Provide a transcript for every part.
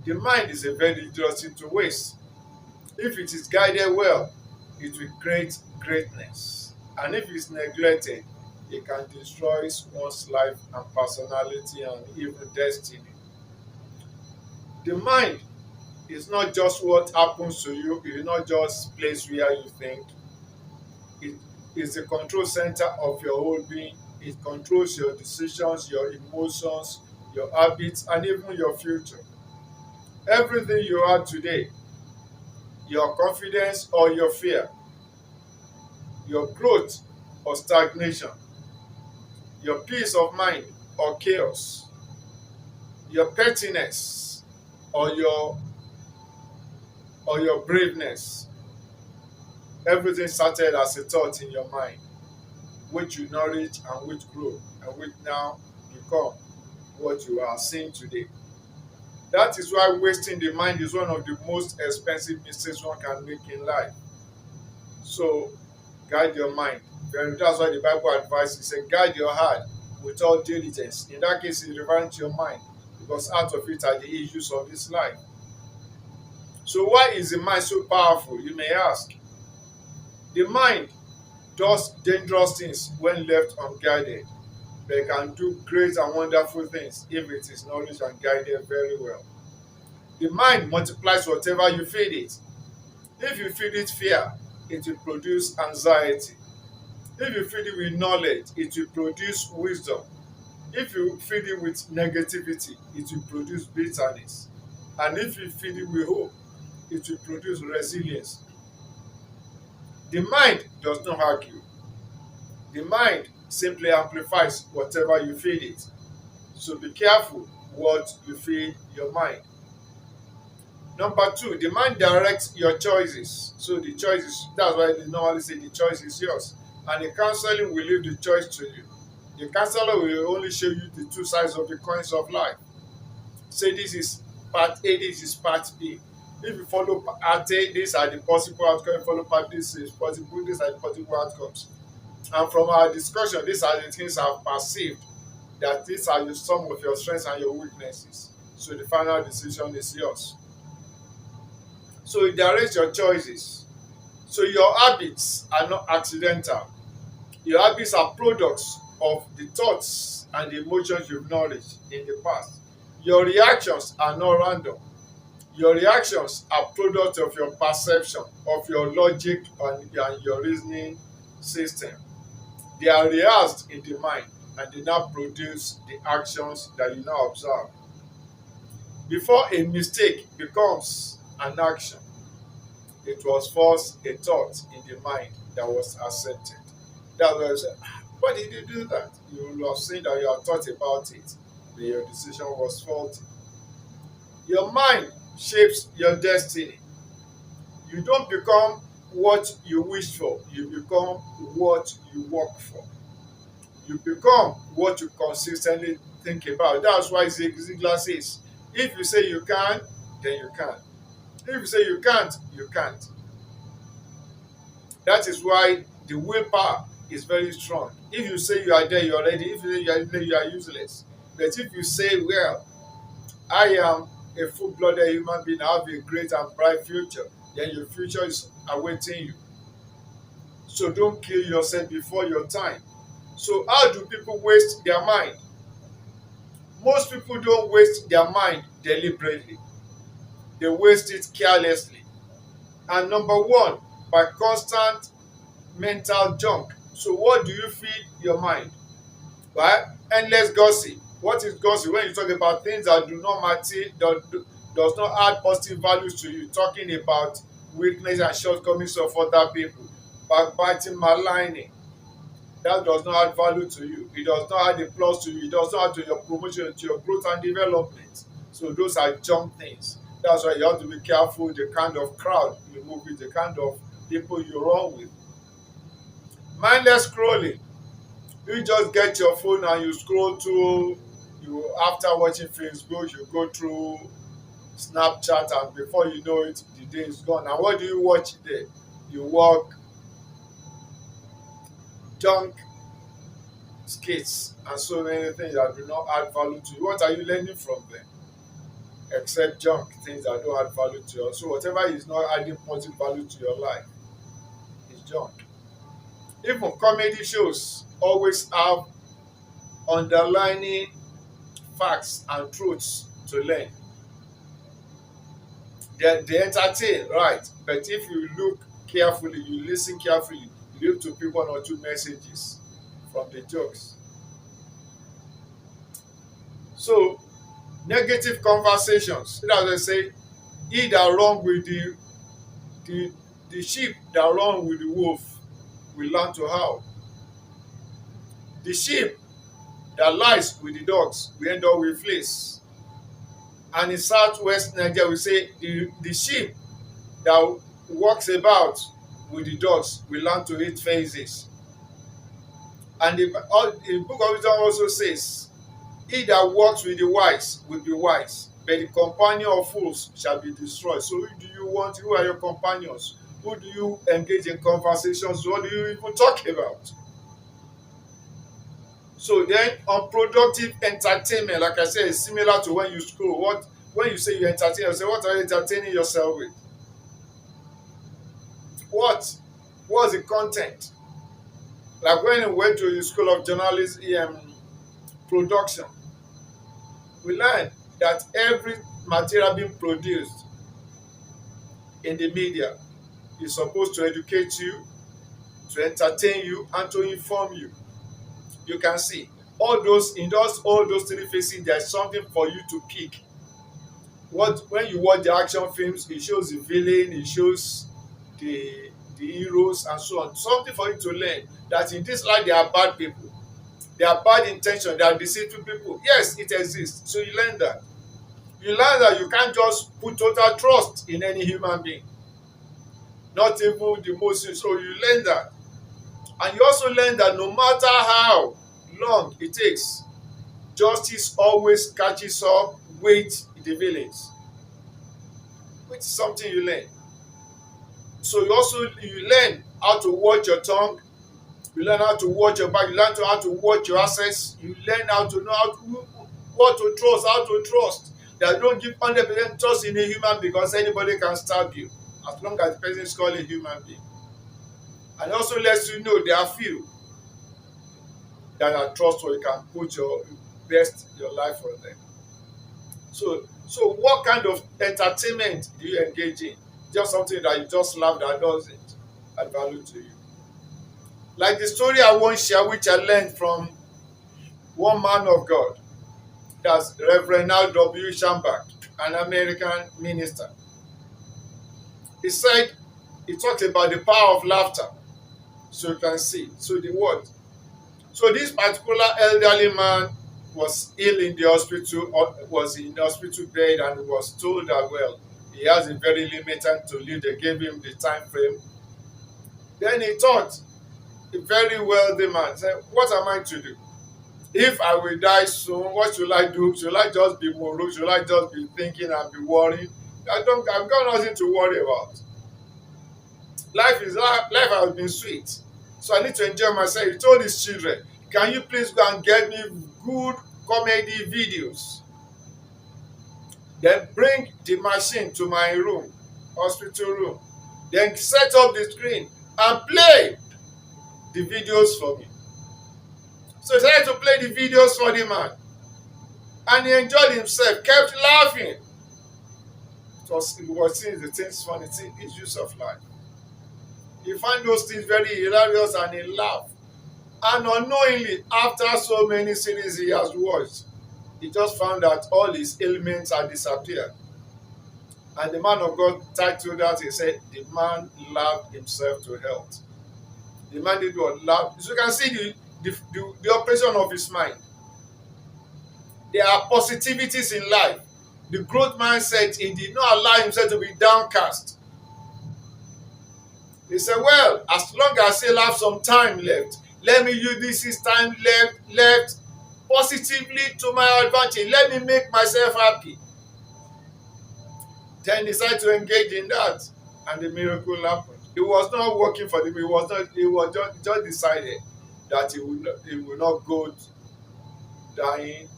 The mind is a very dangerous thing to waste. If it is guided well, it will create greatness. And if it's neglected, it can destroy one's life and personality and even destiny. The mind is not just what happens to you, it's not just place where you think. It is the control center of your whole being. It controls your decisions, your emotions, your habits, and even your future. Everything you are today, your confidence or your fear, your growth or stagnation, your peace of mind or chaos, your pettiness or your braveness. Everything started as a thought in your mind, which you nourish and which grow and which now become what you are seeing today. That is why wasting the mind is one of the most expensive mistakes one can make in life. So guide your mind. That's why the Bible advises, say, guide your heart with all diligence. In that case, it's referring to your mind, because out of it are the issues of this life. So why is the mind so powerful, you may ask? The mind does dangerous things when left unguided, but it can do great and wonderful things if it is nourished and guided very well. The mind multiplies whatever you feed it. If you feed it fear, it will produce anxiety. If you feed it with knowledge, it will produce wisdom. If you feed it with negativity, it will produce bitterness. And if you feed it with hope, it will produce resilience. The mind does not argue. The mind simply amplifies whatever you feed it. So be careful what you feed your mind. Number two, the mind directs your choices. So the choices, that's why they normally say the choice is yours. And the counseling will leave the choice to you. The counselor will only show you the two sides of the coins of life. Say this is part A, this is part B. If you follow part A, these are the possible outcomes. If you follow part B, this is possible, these are the possible outcomes. And from our discussion, these are the things I've perceived, that these are some of your strengths and your weaknesses. So the final decision is yours. So it directs your choices. So your habits are not accidental. Your habits are products of the thoughts and the emotions you've nourished in the past. Your reactions are not random. Your reactions are products of your perception, of your logic and your reasoning system. They are rehearsed in the mind and they now produce the actions that you now observe. Before a mistake becomes an action, it was first a thought in the mind that was accepted. That was, why did you do that? You will have seen that you have thought about it, but your decision was faulty. Your mind shapes your destiny. You don't become what you wish for, you become what you work for. You become what you consistently think about. That's why Zig Ziglar says, if you say you can, then you can. If you say you can't, you can't. That is why the willpower is very strong. If you say you are there, you are ready. If you say you are there, you are useless. But if you say, well, I am a full-blooded human being, I have a great and bright future, then your future is awaiting you. So don't kill yourself before your time. So how do people waste their mind? Most people don't waste their mind deliberately. They waste it carelessly. And number one, by constant mental junk. So what do you feed your mind? Right? Endless gossip. What is gossip? When you talk about things that do not matter, does not add positive values to you, talking about weakness and shortcomings of other people, backbiting, maligning, that does not add value to you. It does not add a plus to you. It does not add to your promotion, to your growth and development. So those are junk things. That's why you have to be careful the kind of crowd you move with, the kind of people you run with. Mindless scrolling. You just get your phone and you scroll through. You after watching Facebook, you go through Snapchat, and before you know it, the day is gone. And what do you watch there? You walk junk skits and so many things that do not add value to you. What are you learning from them? except junk, things that don't add value to you. So whatever is not adding positive value to your life is junk. Even comedy shows always have underlining facts and truths to learn. They entertain, right? But if you look carefully, you listen carefully, you need to pick one or two messages from the jokes. So negative conversations. That's why they say, he that run with the the sheep that run with the wolf will learn to howl. The sheep that lies with the dogs will end up with fleas. And in southwest Nigeria, we say the sheep that walks about with the dogs will learn to eat faces. And the book of Wisdom also says, he that walks with the wise will be wise, but the companion of fools shall be destroyed. So who do you want? Who are your companions? Who do you engage in conversations? What do you even talk about? So then unproductive entertainment, like I said, is similar to when you scroll. When you say you entertain yourself, what are you entertaining yourself with? What's the content? Like when we went to the School of Journalism production, we learned that every material being produced in the media is supposed to educate you, to entertain you, and to inform you. You can see all those three phases, there's something for you to pick. When you watch the action films, it shows the villain, it shows the heroes and so on. Something for you to learn that in this life there are bad people, there are bad intentions, there are deceitful people. Yes, it exists. So you learn that. You learn that you can't just put total trust in any human being, not even the most. So you learn that. And you also learn that no matter how long it takes, justice always catches up with the villains, which is something you learn. So you learn how to watch your tongue, you learn how to watch your back, you learn how to watch your assets, you learn how to know what to trust, how to trust. That don't give 100% trust in a human because anybody can stab you as long as the person is called a human being. And also lets you know there are few that are trustworthy, you can put your life for them. So what kind of entertainment do you engage in? Just something that you just love that doesn't add value to you. Like the story I want to share, which I learned from one man of God, that's Reverend Al W. Shambach, an American minister. He said, he talked about the power of laughter. So you can see. So the word. So this particular elderly man was ill in the hospital, or was in the hospital bed, and was told that, well, he has a very limited time to live. They gave him the time frame. Then he thought, a very wealthy man said, what am I to do? If I will die soon, what should I do? Should I just be morose? Should I just be thinking and be worrying? I've got nothing to worry about. Life has been sweet. So I need to enjoy myself. He told his children, can you please go and get me good comedy videos? Then bring the machine to my room, hospital room. Then set up the screen and play the videos for me. So he started to play the videos for the man. And he enjoyed himself, kept laughing. He was seeing the things funny, his use of life. He found those things very hilarious and he laughed. And unknowingly, after so many series he has watched, he just found that all his ailments had disappeared. And the man of God titled that, he said, the man laughed himself to health. The man did what? Laugh. So you can see the operation of his mind. There are positivities in life. The growth mindset, he did not allow himself to be downcast. He said, well, as long as I still have some time left, let me use this time left positively to my advantage. Let me make myself happy. Then he decided to engage in that, and the miracle happened. It was not working for him. He just decided that he would not go dying,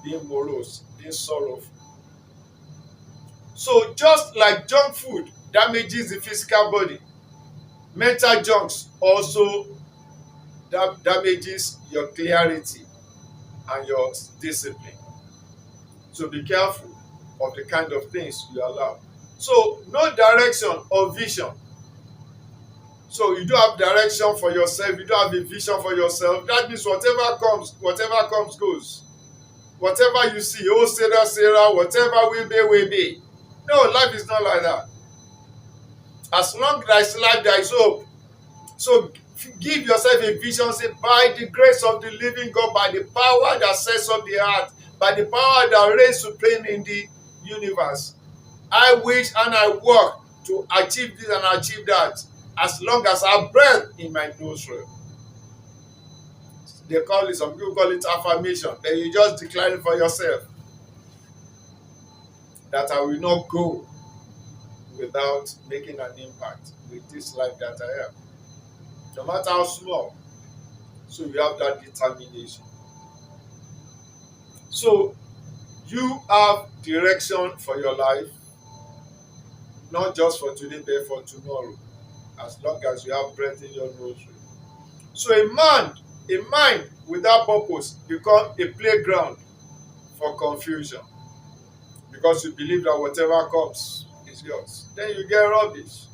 being morose, being sorrowful. So just like junk food damages the physical body, mental junks also damages your clarity and your discipline. So be careful of the kind of things you allow. So no direction or vision. So you don't have direction for yourself, you don't have a vision for yourself. That means whatever comes goes. Whatever you see, oh Sarah, Sarah, whatever will be, will be. No, life is not like that. As long as there is life, there is hope. So give yourself a vision. Say, by the grace of the living God, by the power that sets up the earth, by the power that reigns supreme in the universe, I wish and I work to achieve this and achieve that. As long as I have breath in my nostril. They call it, some people call it affirmation. Then you just declare it for yourself that I will not go without making an impact with this life that I have, no matter how small. So you have that determination. So you have direction for your life, not just for today, but for tomorrow, as long as you have breath in your nostril. So a mind without purpose become a playground for confusion because you believe that whatever comes is yours. Then you get rubbish.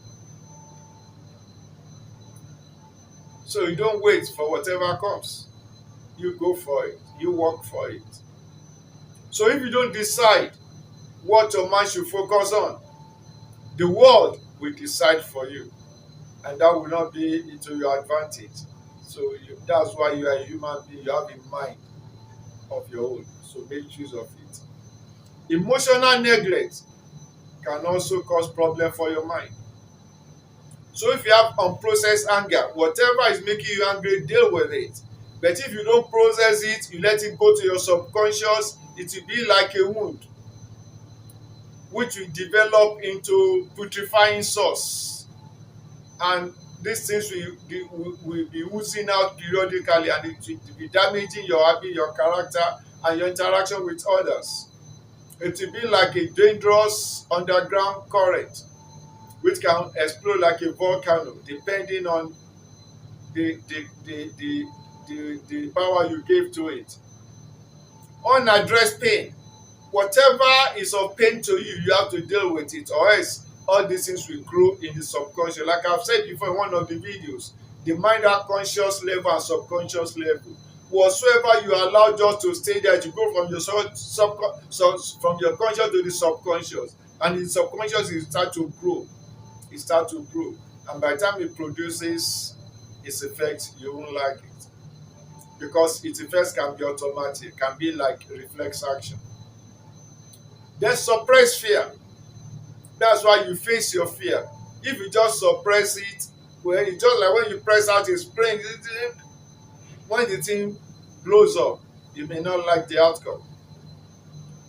So you don't wait for whatever comes. You go for it. You work for it. So if you don't decide what your mind should focus on, the world will decide for you. And that will not be to your advantage. So that's why you are a human being. You have a mind of your own. So make use of it. Emotional neglect can also cause problem for your mind. So if you have unprocessed anger, whatever is making you angry, deal with it. But if you don't process it, you let it go to your subconscious, it will be like a wound, which will develop into putrefying sauce. And these things will be oozing out periodically, and it will be damaging your habit, your character, and your interaction with others. It will be like a dangerous underground current which can explode like a volcano depending on the power you gave to it. Unaddressed pain. Whatever is of pain to you, you have to deal with it, or else all these things will grow in the subconscious. Like I've said before in one of the videos, the mind at conscious level and subconscious level. Whatsoever you allow just to stay there, to go from your from your conscious to the subconscious, and the subconscious will start to grow. It start to grow, and by the time it produces its effect, you won't like it because its effects can be automatic, can be like reflex action. Then suppress fear. That's why you face your fear. If you just suppress it, well, it's just like when you press out a spring, when the thing blows up, you may not like the outcome.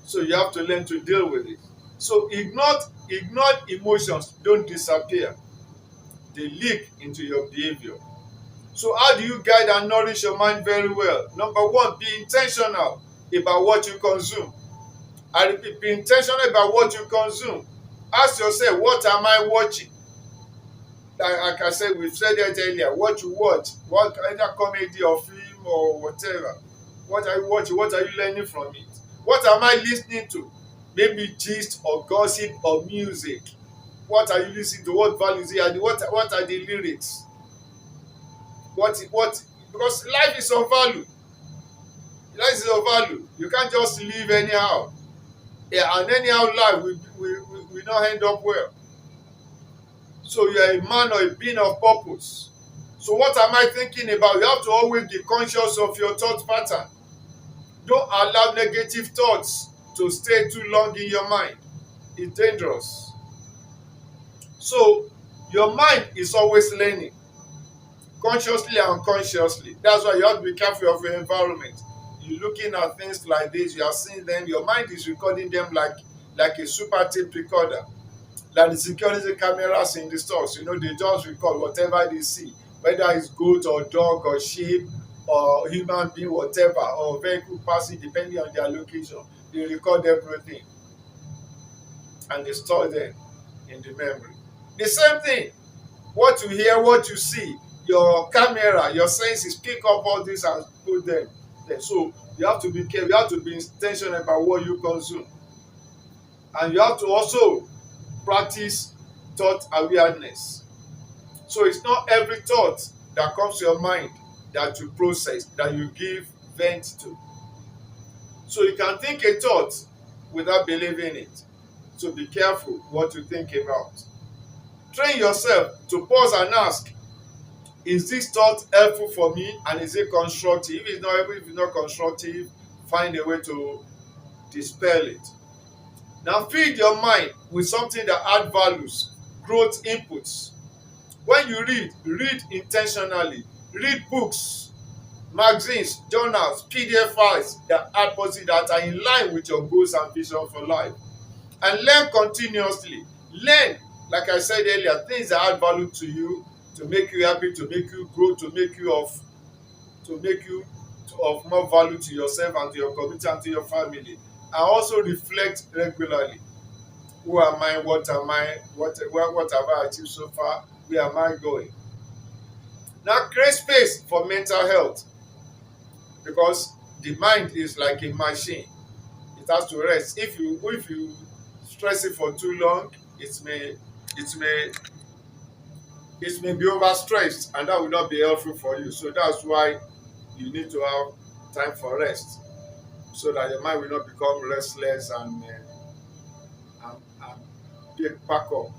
So you have to learn to deal with it. So ignored emotions don't disappear. They leak into your behavior. So how do you guide and nourish your mind very well? Number one, be intentional about what you consume. I repeat, be intentional about what you consume. Ask yourself, what am I watching? Like I said, we've said it earlier, what you watch, what either comedy or film or whatever. What are you watching? What are you learning from it? What am I listening to? Maybe gist or gossip or music. What are you listening to? What values it? And what are the lyrics? What because life is of value. Life is of value. You can't just live anyhow. Yeah, and anyhow life will not end up well. So you are a man or a being of purpose. So what am I thinking about? You have to always be conscious of your thought pattern. Don't allow negative thoughts to stay too long in your mind. It's dangerous. So your mind is always learning, consciously and unconsciously. That's why you have to be careful of your environment. You're looking at things like this, you are seeing them, your mind is recording them like a super tape recorder. Like the security cameras in the stores, they just record whatever they see, whether it's goat or dog or sheep or human being, whatever, or vehicle passing, depending on their location. They record everything. and they store them in the memory. The same thing, what you hear, what you see, your camera, your senses pick up all this and put them there. So you have to be careful, you have to be intentional about what you consume. And you have to also practice thought awareness. So it's not every thought that comes to your mind that you process, that you give vent to. So you can think a thought without believing it. So be careful what you think about. Train yourself to pause and ask, is this thought helpful for me and is it constructive? If it's not helpful, if it's not constructive, find a way to dispel it. Now feed your mind with something that add values, growth inputs. When you read, read intentionally. Read books, magazines, journals, PDF files that add positive, that are in line with your goals and vision for life. And learn continuously. Learn, like I said earlier, things that add value to you, to make you happy, to make you grow, to make you of more value to yourself and to your community and to your family. And also reflect regularly. Who am I? What am I? What have I achieved so far? Where am I going? Now create space for mental health, because the mind is like a machine. It has to rest. If you stress it for too long, it may be overstressed, and that will not be helpful for you. So that's why you need to have time for rest, so that your mind will not become restless and get back up.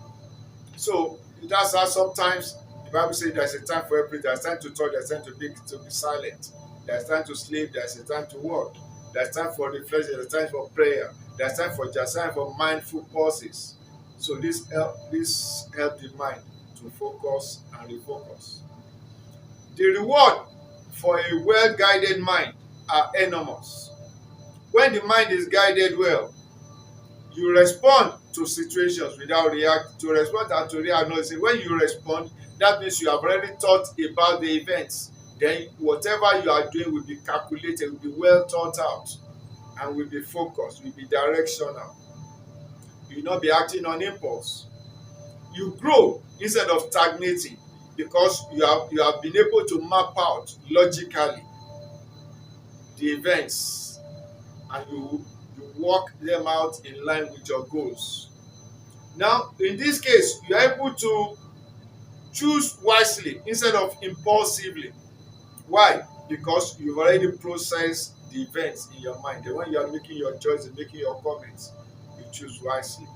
So that's how sometimes the Bible says there's a time for everything. There's time to talk, there's time to be silent, there's time to sleep, there's a time to work, there's time for reflection, there's time for prayer, there's time for just time for mindful pauses. So this help the mind to focus and refocus. The reward for a well guided mind are enormous. When the mind is guided well, you respond to situations without react to respond and to react. No, see, when you respond, that means you have already thought about the events. Then whatever you are doing will be calculated, will be well thought out, and will be focused, will be directional. You will not be acting on impulse. You grow instead of stagnating, because you have been able to map out logically the events, and you work them out in line with your goals. Now, in this case, you are able to choose wisely instead of impulsively. Why? Because you've already processed the events in your mind. And when you are making your choices, making your comments, you choose wisely.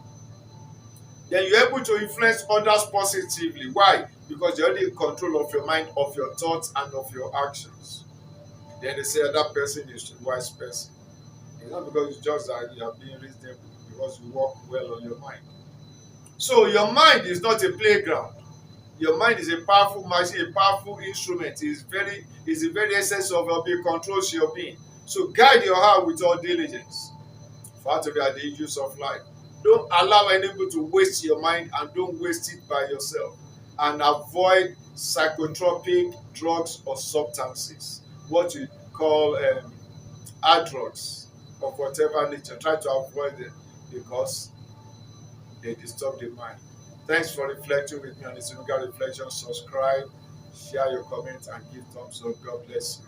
Then you're able to influence others positively. Why? Because you're already in control of your mind, of your thoughts, and of your actions. Then they say that person is a wise person. It's not because it's just that you are being reasonable, because you work well on your mind. So your mind is not a playground. Your mind is a powerful machine, a powerful instrument. It's the very essence of your being, controls your being. So guide your heart with all diligence, for how to be at the issues of life. Don't allow anybody to waste your mind, and don't waste it by yourself. And avoid psychotropic drugs or substances, what you call hard drugs of whatever nature. Try to avoid them, because they disturb the mind. Thanks for reflecting with me on this Biblical reflection. Subscribe, share your comments, and give thumbs up. God bless you.